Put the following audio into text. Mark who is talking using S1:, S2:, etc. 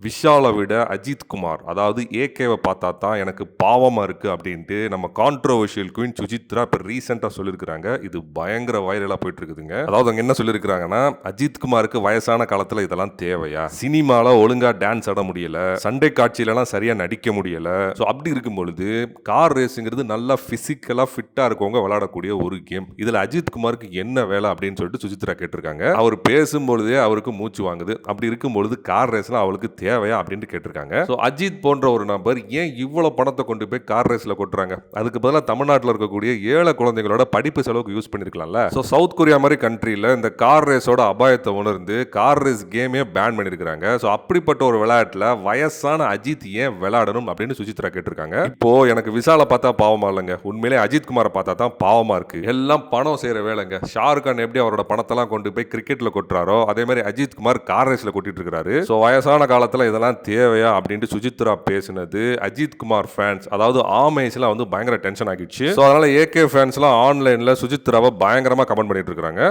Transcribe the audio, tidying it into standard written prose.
S1: விஷாலை விட அஜித் குமார் அதாவது ஏகேவை பார்த்தா தான் எனக்கு பாவமாக இருக்குது அப்படின்ட்டு நம்ம கான்ட்ரோவர்ஷியல் குயின் சுஜித்ரா இப்போ ரீசெண்டாக சொல்லியிருக்கிறாங்க. இது பயங்கர வைரலாக போயிட்டு இருக்குதுங்க. அதாவது அவங்க என்ன சொல்லியிருக்கிறாங்கன்னா, அஜித் குமாருக்கு வயசான காலத்தில் இதெல்லாம் தேவையா, சினிமாவில் ஒழுங்காக டான்ஸ் ஆட முடியல, சண்டை காட்சியிலலாம் சரியாக நடிக்க முடியல. ஸோ அப்படி இருக்கும் பொழுது கார் ரேஸுங்கிறது நல்லா ஃபிசிக்கலாக ஃபிட்டாக இருக்கவங்க விளையாடக்கூடிய ஒரு கேம். இதில் அஜித் குமாருக்கு என்ன வேலை அப்படின்னு சொல்லிட்டு சுஜித்ரா கேட்டிருக்காங்க. அவர் பேசும்பொழுதே அவருக்கு மூச்சு வாங்குது. அப்படி இருக்கும் பொழுது கார் ரேஸ்லாம் அவளுக்கு தேவையா அப்படின்னு கேட்டிருக்காங்க. ஸோ அஜித் போன்ற ஒரு நபர் ஏன் இவ்வளவு பணத்தை கொண்டு போய் கார் ரேஸ்ல கொட்டுறாங்க? அதுக்கு பதிலாக தமிழ்நாட்டில் இருக்கக்கூடிய ஏழை குழந்தைகளோட படிப்பு செலவுக்கு யூஸ் பண்ணிருக்கலாம்ல. ஸோ சவுத் கொரியா மாதிரி கண்ட்ரியில் இந்த கார் ரேஸோட அபாயத்தை உணர்ந்து கார் ரேஸ் கேமே பேன் பண்ணிருக்காங்க. ஸோ அப்படிப்பட்ட ஒரு விளையாட்டுல வயசான அஜித் ஏன் விளையாடணும் அப்படின்னு சுஜித்ரா கேட்டிருக்காங்க. இப்போ எனக்கு விஷாலை பார்த்தா பாவமா இல்லைங்க, உண்மையிலே அஜித் குமாரை பார்த்தா தான் பாவமா இருக்கு. எல்லாம் பணம் செய்யற வேலைங்க. ஷாருக் கான் எப்படி அவரோட பணத்தெல்லாம் கொண்டு போய் கிரிக்கெட்ல கொட்டுறாரோ அதே மாதிரி அஜித் குமார் கார் ரேஸ்ல கொட்டிட்டு இருக்காரு. ஸோ வயசான காலத்தில் இதெல்லாம் தேவையா அப்படின்ட்டு சுஜித்ரா பேசினது அஜித் குமார் ஃபேன்ஸ், அதாவது ஆமேஸ்லாம் வந்து பயங்கர டென்ஷன் ஆகிடுச்சு. ஸோ அதனால ஏகே ஃபேன்ஸ்லாம் ஆன்லைன்ல சுஜித்ராவை பயங்கரமா கமெண்ட் பண்ணிட்டு இருக்காங்க.